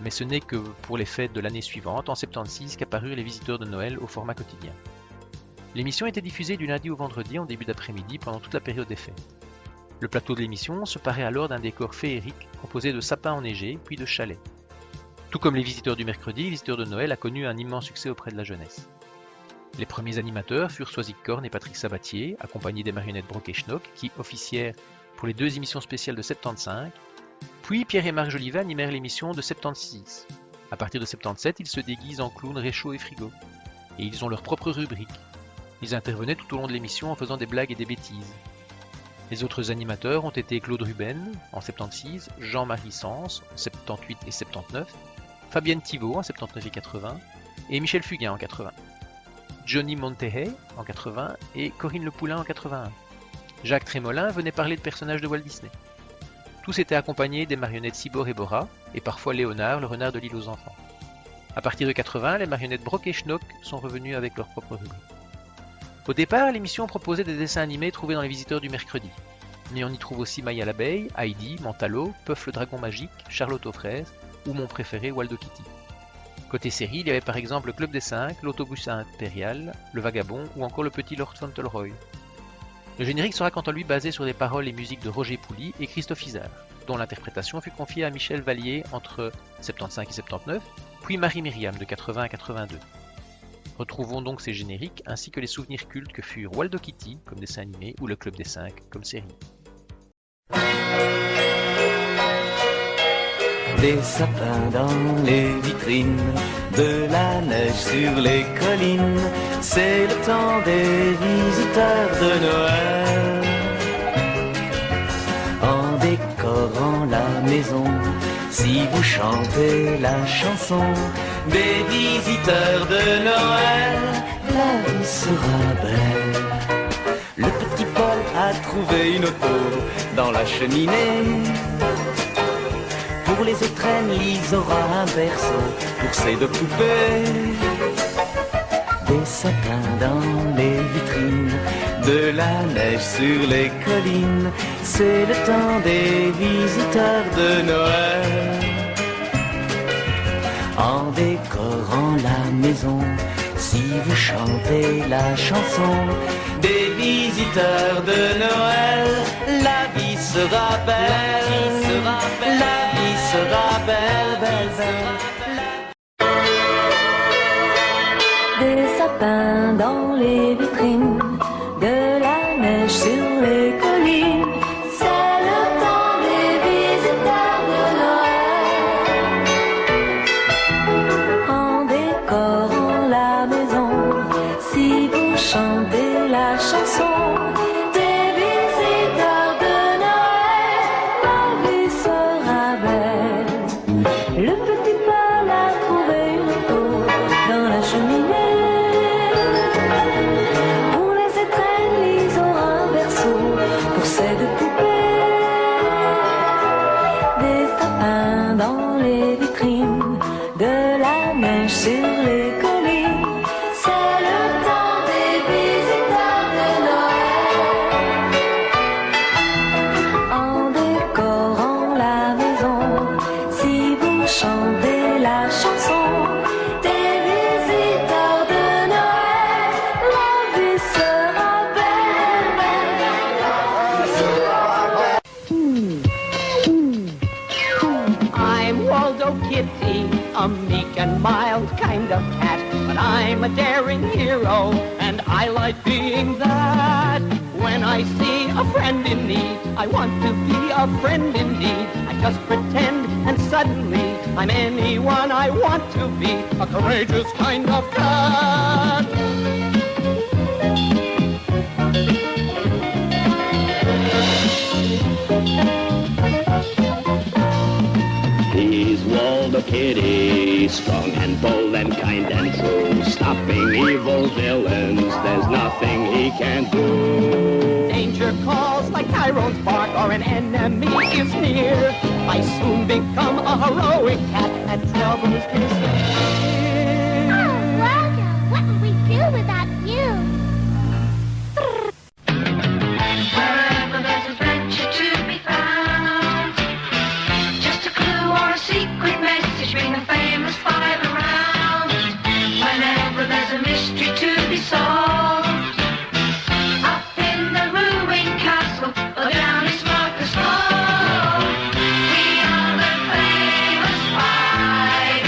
Mais ce n'est que pour les fêtes de l'année suivante, en 76, qu'apparurent les Visiteurs de Noël au format quotidien. L'émission était diffusée du lundi au vendredi en début d'après-midi pendant toute la période des fêtes. Le plateau de l'émission se parait alors d'un décor féerique composé de sapins enneigés puis de chalets. Tout comme les Visiteurs du mercredi, les Visiteurs de Noël a connu un immense succès auprès de la jeunesse. Les premiers animateurs furent Soisy Korn et Patrick Sabatier, accompagnés des marionnettes Brock et Schnock, qui officièrent pour les 2 émissions spéciales de 75. Puis Pierre et Marc Jolivet animèrent l'émission de 76. À partir de 77, ils se déguisent en clowns réchaud et frigo. Et ils ont leur propre rubrique. Ils intervenaient tout au long de l'émission en faisant des blagues et des bêtises. Les autres animateurs ont été Claude Ruben en 76, Jean-Marie Sens en 78 et 79, Fabienne Thibault en 79 et 80, et Michel Fugain en 80. Johnny Montehay en 80 et Corinne Le Poulain en 81. Jacques Trémolin venait parler de personnages de Walt Disney. Tous étaient accompagnés des marionnettes Cibor et Bora, et parfois Léonard, le renard de l'île aux enfants. À partir de 80, les marionnettes Brock et Schnock sont revenues avec leur propre rubrique. Au départ, l'émission proposait des dessins animés trouvés dans les Visiteurs du mercredi. Mais on y trouve aussi Maya l'abeille, Heidi, Mentalo, Puff le dragon magique, Charlotte aux fraises, ou mon préféré Waldo Kitty. Côté série, il y avait par exemple le Club des 5, l'Autobus impérial, le Vagabond, ou encore le Petit Lord Fauntleroy. Le générique sera quant à lui basé sur des paroles et musiques de Roger Pouli et Christophe Izard, dont l'interprétation fut confiée à Michel Vallier entre 75 et 79, puis Marie-Myriam de 80 à 82. Retrouvons donc ces génériques ainsi que les souvenirs cultes que furent Waldo Kitty comme dessin animé ou le Club des 5 comme série. Des sapins dans les vitrines, de la neige sur les collines, c'est le temps des visiteurs de Noël. En décorant la maison, si vous chantez la chanson des visiteurs de Noël, la vie sera belle. Le petit Paul a trouvé une auto dans la cheminée. Pour les étrennes, Lise aura un berceau pour ses 2 poupées. Des sapins dans les vitrines, de la neige sur les collines, c'est le temps des visiteurs de Noël. En décorant la maison, si vous chantez la chanson des visiteurs de Noël, la vie sera belle, la vie sera belle, belle, belle. Des sapins dans les vitrines, de la neige sur les collines, c'est le temps des visiteurs de Noël. En décorant la maison, si vous chantez la chanson a meek and mild kind of cat, but I'm a daring hero, and I like being that. When I see a friend in need, I want to be a friend indeed. I just pretend, and suddenly I'm anyone I want to be, a courageous kind of cat. He's Waldo Kitty, strong and bold and kind and true, stopping evil villains, there's nothing he can't do. Danger calls like Tyrone's bark or an enemy is near. I soon become a heroic cat and troubles disappear. Oh, Waldo, what would we do without you? Wherever there's adventure to be found, just a clue or a secret message, bring a famous five around. Whenever there's a mystery to be solved, up in the ruined castle or down its marker's fall, we are the famous five.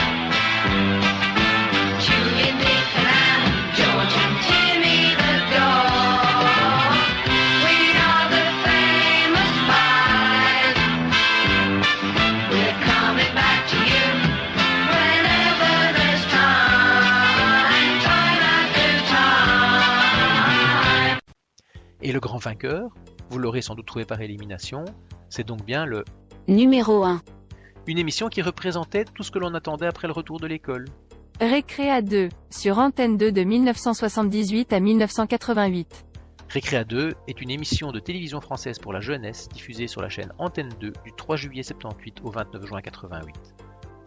Julian, Dick and Anne, George and Timmy the dog. We are the famous five. We're coming back to you whenever there's time. Time after time. Et le grand vainqueur, vous l'aurez sans doute trouvé par élimination, c'est donc bien le Numéro 1. une émission qui représentait tout ce que l'on attendait après le retour de l'école. Récréa 2, sur Antenne 2 de 1978 à 1988. Récréa 2 est une émission de télévision française pour la jeunesse diffusée sur la chaîne Antenne 2 du 3 juillet 78 au 29 juin 88.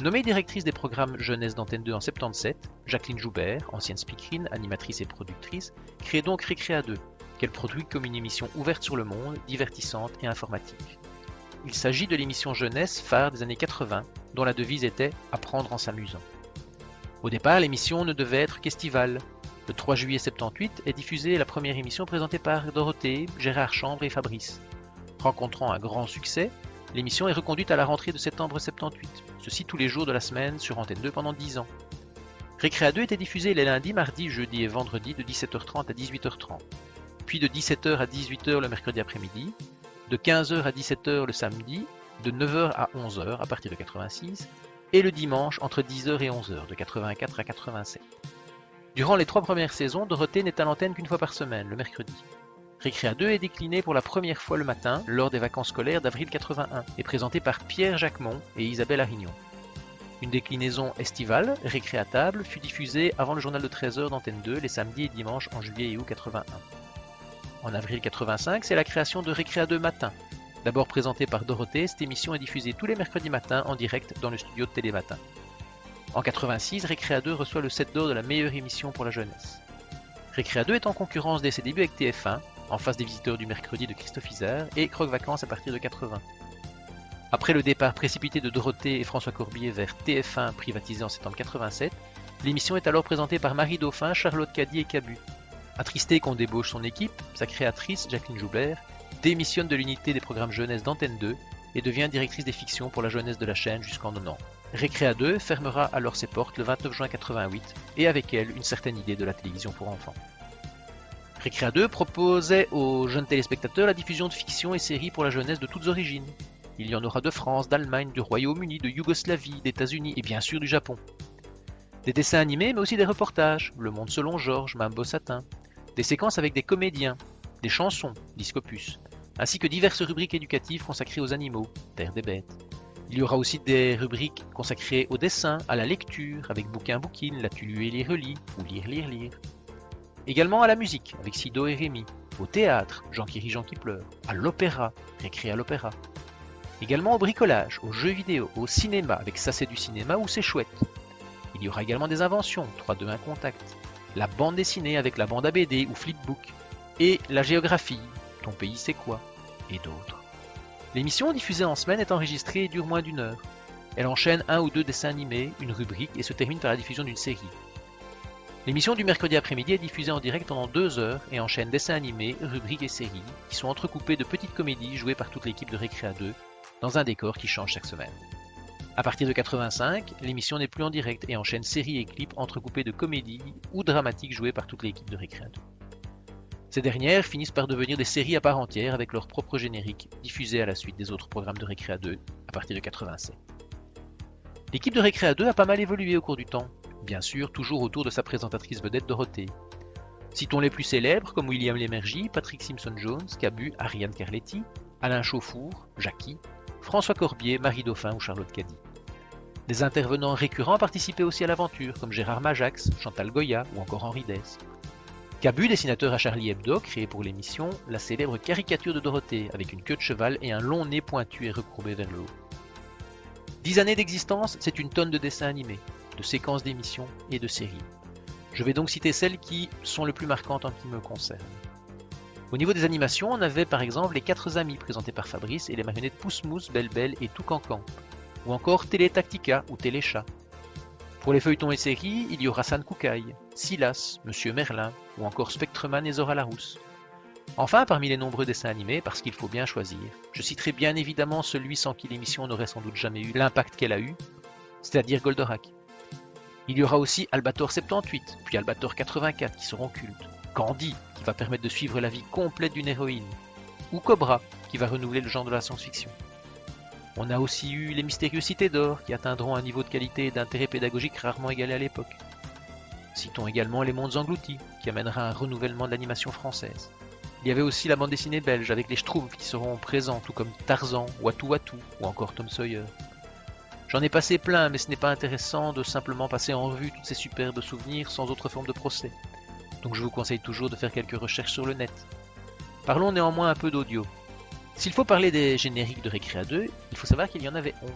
Nommée directrice des programmes jeunesse d'Antenne 2 en 77, Jacqueline Joubert, ancienne speakerine, animatrice et productrice, crée donc Récréa 2, qu'elle produit comme une émission ouverte sur le monde, divertissante et informative. Il s'agit de l'émission jeunesse phare des années 80, dont la devise était « Apprendre en s'amusant ». Au départ, l'émission ne devait être qu'estivale. Le 3 juillet 78 est diffusée la première émission présentée par Dorothée, Gérard Chambre et Fabrice. Rencontrant un grand succès, l'émission est reconduite à la rentrée de septembre 78, ceci tous les jours de la semaine sur Antenne 2 pendant 10 ans. Récréa 2 était diffusée les lundis, mardis, jeudis et vendredis de 17h30 à 18h30, puis de 17h à 18h le mercredi après-midi, de 15h à 17h le samedi, de 9h à 11h à partir de 86, et le dimanche entre 10h et 11h de 84 à 87. Durant les 3 premières saisons, Dorothée n'est à l'antenne qu'une fois par semaine, le mercredi. Récréa 2 est décliné pour la première fois le matin, lors des vacances scolaires d'avril 81, et présenté par Pierre Jacquemont et Isabelle Arignon. Une déclinaison estivale, récréatable, fut diffusée avant le journal de 13h d'Antenne 2 les samedis et dimanches en juillet et août 81. En avril 85, c'est la création de Récréa 2 matin. D'abord présentée par Dorothée, cette émission est diffusée tous les mercredis matins en direct dans le studio de Télématin. En 86, Récréa 2 reçoit le 7 d'or de la meilleure émission pour la jeunesse. Récréa 2 est en concurrence dès ses débuts avec TF1, en face des visiteurs du mercredi de Christophe Isard et Croque Vacances à partir de 80. Après le départ précipité de Dorothée et François Corbier vers TF1 privatisé en septembre 87, l'émission est alors présentée par Marie Dauphin, Charlotte Caddy et Cabu. Attristée qu'on débauche son équipe, sa créatrice, Jacqueline Joubert, démissionne de l'unité des programmes jeunesse d'Antenne 2 et devient directrice des fictions pour la jeunesse de la chaîne jusqu'en 90. Récréa 2 fermera alors ses portes le 29 juin 88 et avec elle une certaine idée de la télévision pour enfants. Récréa 2 proposait aux jeunes téléspectateurs la diffusion de fictions et séries pour la jeunesse de toutes origines. Il y en aura de France, d'Allemagne, du Royaume-Uni, de Yougoslavie, d'États-Unis et bien sûr du Japon. Des dessins animés mais aussi des reportages, Le Monde selon Georges, Mambo Satin, des séquences avec des comédiens, des chansons, Discopus, ainsi que diverses rubriques éducatives consacrées aux animaux, Terre des bêtes. Il y aura aussi des rubriques consacrées au dessin, à la lecture, avec Bouquin-Bouquine, L'as-tu lu et les relis, ou Lire. Également à la musique, avec Sido et Rémi, au théâtre, Jean qui rit, Jean qui pleure, à l'opéra, Récréa l'opéra. Également au bricolage, aux jeux vidéo, au cinéma, avec Ça c'est du cinéma ou C'est chouette. Il y aura également des inventions, 3, 2, 1 contact, la bande dessinée avec la bande à BD ou Flipbook, et la géographie, Ton pays c'est quoi, et d'autres. L'émission diffusée en semaine est enregistrée et dure moins d'1 heure. Elle enchaîne 1 ou 2 dessins animés, une rubrique et se termine par la diffusion d'une série. L'émission du mercredi après-midi est diffusée en direct pendant 2 heures et enchaîne dessins animés, rubriques et séries qui sont entrecoupées de petites comédies jouées par toute l'équipe de Récréa 2 dans un décor qui change chaque semaine. À partir de 85, l'émission n'est plus en direct et enchaîne séries et clips entrecoupés de comédies ou dramatiques joués par toute l'équipe de Récréa 2. Ces dernières finissent par devenir des séries à part entière avec leur propre générique, diffusés à la suite des autres programmes de Récréa 2 à partir de 87. L'équipe de Récréa 2 a pas mal évolué au cours du temps, bien sûr toujours autour de sa présentatrice vedette Dorothée. Citons les plus célèbres comme William Lémergie, Patrick Simpson-Jones, Cabu, Ariane Carletti, Alain Chauffour, Jackie, François Corbier, Marie Dauphin ou Charlotte Caddy. Des intervenants récurrents participaient aussi à l'aventure, comme Gérard Majax, Chantal Goya ou encore Henri Dess. Cabu, dessinateur à Charlie Hebdo, créé pour l'émission la célèbre caricature de Dorothée, avec une queue de cheval et un long nez pointu et recourbé vers le haut. 10 années d'existence, c'est une tonne de dessins animés, de séquences d'émissions et de séries. Je vais donc citer celles qui sont les plus marquantes en ce qui me concerne. Au niveau des animations, on avait par exemple les 4 amis présentés par Fabrice et les marionnettes Pousse-Mousse, Belle-Belle et Tout Cancan, ou encore Télé-Tactica ou Téléchat. Pour les feuilletons et séries, il y aura San Koukaï, Silas, Monsieur Merlin ou encore Spectreman et Zora Larousse. Enfin, parmi les nombreux dessins animés, parce qu'il faut bien choisir, je citerai bien évidemment celui sans qui l'émission n'aurait sans doute jamais eu l'impact qu'elle a eu, c'est-à-dire Goldorak. Il y aura aussi Albator 78, puis Albator 84 qui seront cultes, Candy qui va permettre de suivre la vie complète d'une héroïne, ou Cobra qui va renouveler le genre de la science-fiction. On a aussi eu les mystérieux Cités d'Or qui atteindront un niveau de qualité et d'intérêt pédagogique rarement égalé à l'époque. Citons également Les Mondes Engloutis qui amènera un renouvellement de l'animation française. Il y avait aussi la bande dessinée belge avec les Schtroumpfs qui seront présents, tout comme Tarzan, Watou Watou ou encore Tom Sawyer. J'en ai passé plein, mais ce n'est pas intéressant de simplement passer en revue toutes ces superbes souvenirs sans autre forme de procès. Donc je vous conseille toujours de faire quelques recherches sur le net. Parlons néanmoins un peu d'audio. S'il faut parler des génériques de Récréa 2, il faut savoir qu'il y en avait 11.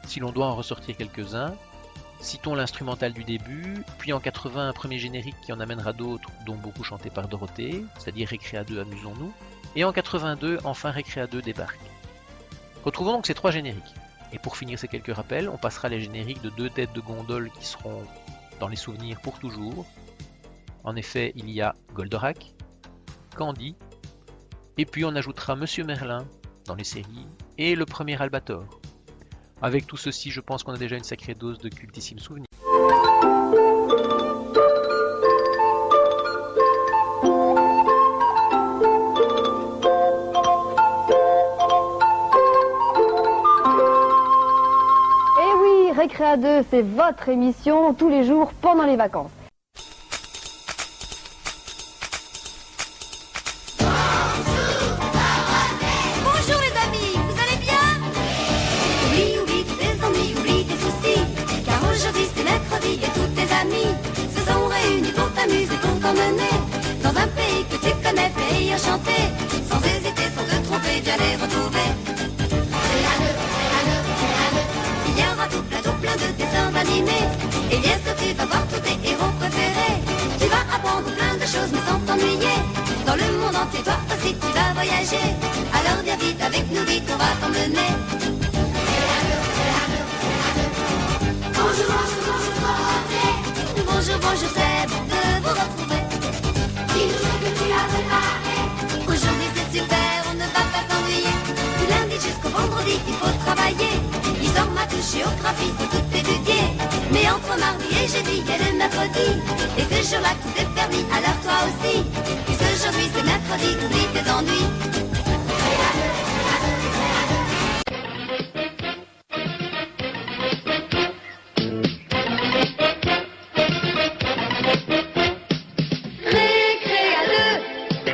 Si l'on doit en ressortir quelques-uns, citons l'instrumental du début, puis en 80 un premier générique qui en amènera d'autres, dont beaucoup chantés par Dorothée, c'est-à-dire Récréa 2 Amusons-nous, et en 82 enfin Récréa 2 débarque. Retrouvons donc ces 3 génériques. Et pour finir ces quelques rappels, on passera les génériques de 2 têtes de gondole qui seront dans les souvenirs pour toujours. En effet, il y a Goldorak, Candy, et puis on ajoutera Monsieur Merlin dans les séries, et le premier Albator. Avec tout ceci, je pense qu'on a déjà une sacrée dose de cultissimes souvenirs. Et oui, Récréa 2, c'est votre émission tous les jours pendant les vacances. Dans un pays que tu connais, pays enchanté, sans hésiter, sans te tromper, viens les retrouver. Il y aura tout plein de dessins animés, et bien sûr tu vas voir tous tes héros préférés. Tu vas apprendre plein de choses mais sans t'ennuyer. Dans le monde entier, toi aussi tu vas voyager. Alors viens vite avec nous, vite on va t'emmener. Bonjour, bonjour, bonjour, Dorothée. Bonjour, bonjour, c'est bon de vous retrouver. Dis-nous ce que tu as préparé. Aujourd'hui c'est super, on ne va pas s'ennuyer. Du lundi jusqu'au vendredi, il faut travailler. Histoire, maths, géographie, faut tout étudier. Mais entre mardi et jeudi, il y a le mercredi. Et ce jour-là, tout est permis, alors toi aussi. Puisqu'aujourd'hui c'est mercredi, oublie tes ennuis.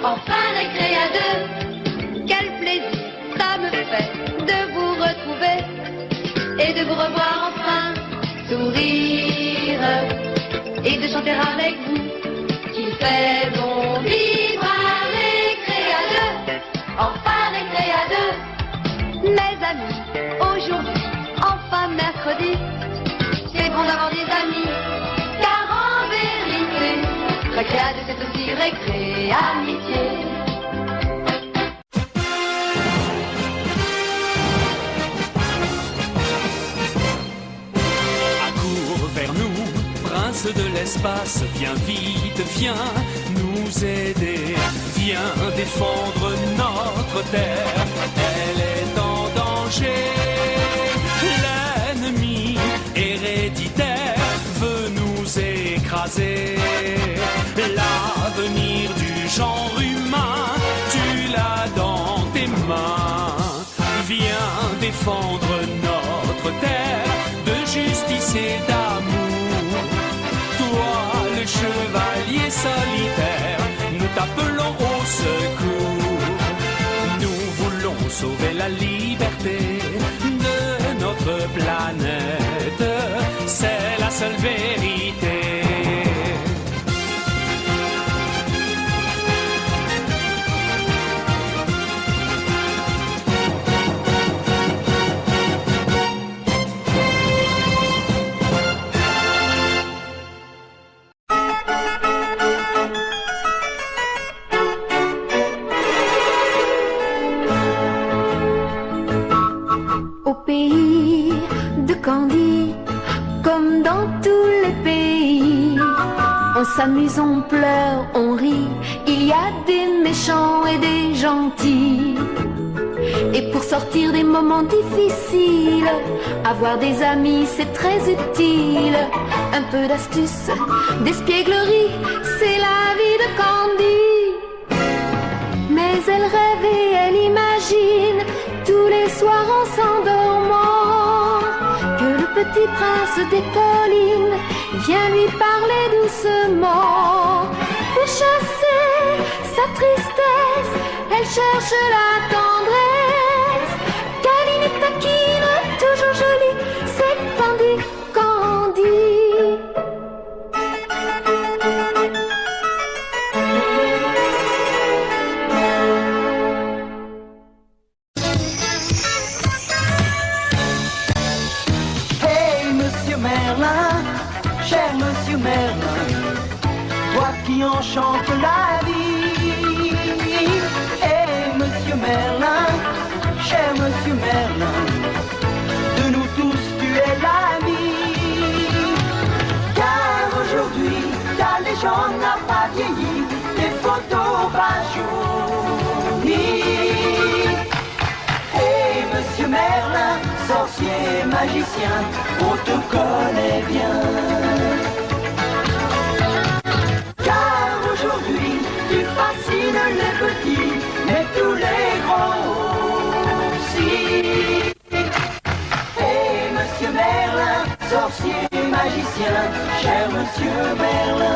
Enfin Récréa 2, quel plaisir ça me fait de vous retrouver et de vous revoir enfin sourire et de chanter avec vous qu'il fait bon vivre à Récréa 2, enfin Récréa 2. Mes amis, aujourd'hui, enfin mercredi, c'est bon d'avoir des amis, car en vérité, Récréa 2 c'est aussi récré amitié. Accours vers nous, prince de l'espace, viens vite, viens nous aider, viens défendre notre terre, elle est en danger. écrasé. L'avenir du genre humain, tu l'as dans tes mains. Viens défendre notre terre de justice et d'amour. Toi, le chevalier solitaire, nous t'appelons au secours. Nous voulons sauver la liberté de notre planète, c'est la seule vérité. Au pays de Candy, comme dans tous les pays, on s'amuse, on pleure, on rit, il y a des méchants et des gentils. Et pour sortir des moments difficiles, avoir des amis c'est très utile. Un peu d'astuce, d'espièglerie, c'est la vie de Candy. Mais elle rêve et elle imagine tous les soirs en s'endormant que le petit prince des collines vient lui parler doucement. Pour chasser sa tristesse, elle cherche la tendresse. Câline et taquine, toujours jolie, c'est Candy, Candy. Hey, monsieur Merlin, cher monsieur Merlin, toi qui enchante la vie. Hey, monsieur Merlin, cher monsieur Merlin, de nous tous tu es l'ami. Car aujourd'hui, ta légende n'a pas vieilli, tes photos rajeunis. Hey, monsieur Merlin, sorcier, magicien, on te connaît bien. Car aujourd'hui, tu fascines les petits, mais tous les grands aussi. Hey, monsieur Merlin, sorcier, magicien, cher monsieur Merlin.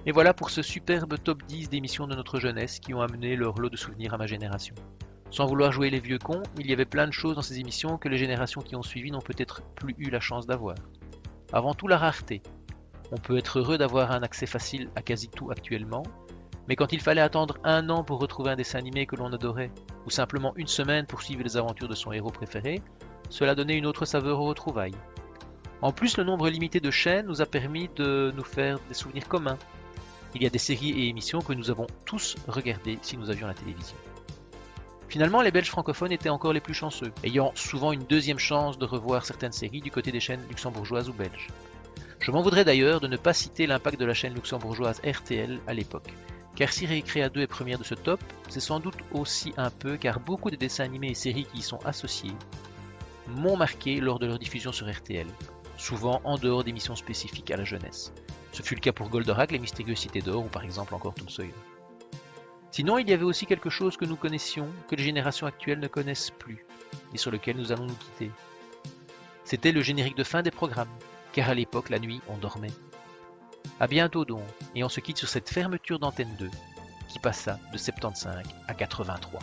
Et voilà pour ce superbe top 10 d'émissions de notre jeunesse qui ont amené leur lot de souvenirs à ma génération. Sans vouloir jouer les vieux cons, il y avait plein de choses dans ces émissions que les générations qui ont suivi n'ont peut-être plus eu la chance d'avoir. Avant tout la rareté. On peut être heureux d'avoir un accès facile à quasi tout actuellement, mais quand il fallait attendre 1 an pour retrouver un dessin animé que l'on adorait, ou simplement 1 semaine pour suivre les aventures de son héros préféré, cela donnait une autre saveur aux retrouvailles. En plus, le nombre limité de chaînes nous a permis de nous faire des souvenirs communs. Il y a des séries et émissions que nous avons tous regardées si nous avions la télévision. Finalement, les Belges francophones étaient encore les plus chanceux, ayant souvent une deuxième chance de revoir certaines séries du côté des chaînes luxembourgeoises ou belges. Je m'en voudrais d'ailleurs de ne pas citer l'impact de la chaîne luxembourgeoise RTL à l'époque, car si Récréa 2 est première de ce top, c'est sans doute aussi un peu car beaucoup de dessins animés et séries qui y sont associés m'ont marqué lors de leur diffusion sur RTL, souvent en dehors d'émissions spécifiques à la jeunesse. Ce fut le cas pour Goldorak, Les Mystérieuses Cités d'Or ou par exemple encore Tom Sawyer. Sinon, il y avait aussi quelque chose que nous connaissions, que les générations actuelles ne connaissent plus, et sur lequel nous allons nous quitter. C'était le générique de fin des programmes, car à l'époque, la nuit, on dormait. À bientôt donc, et on se quitte sur cette fermeture d'Antenne 2, qui passa de 75 à 83.